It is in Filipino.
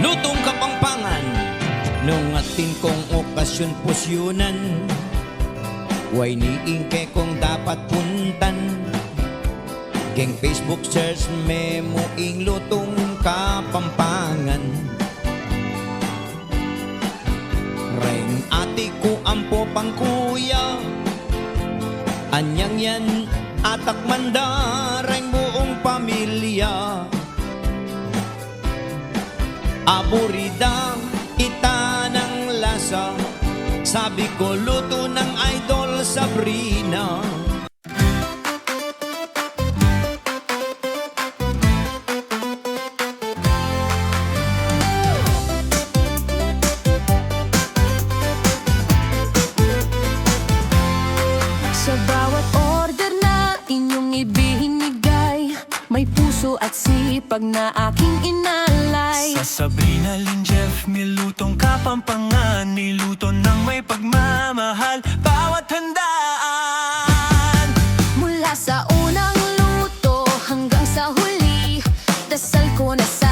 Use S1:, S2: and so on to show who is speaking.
S1: Lutong kapampangan nung atin kong okasyon pusyunan. Way niingke kong dapat puntan. Geng Facebook search memo ing lutong kapampangan. Reng ati ko ampo pang kuya. Anyang yan atak manda reng buong pamilya. Aburida ita ng lasa. Sabi ko luto ng idol Sabrina.
S2: Sa bawat order na inyong ibinigay, may puso at sipag na aking inalay.
S3: Sa Sabrina Lynn Jeff, nilutong kapampangan, niluto ng may pagmamahal, bawat handaan.
S2: Mula sa unang luto hanggang sa huli, dasal ko na sa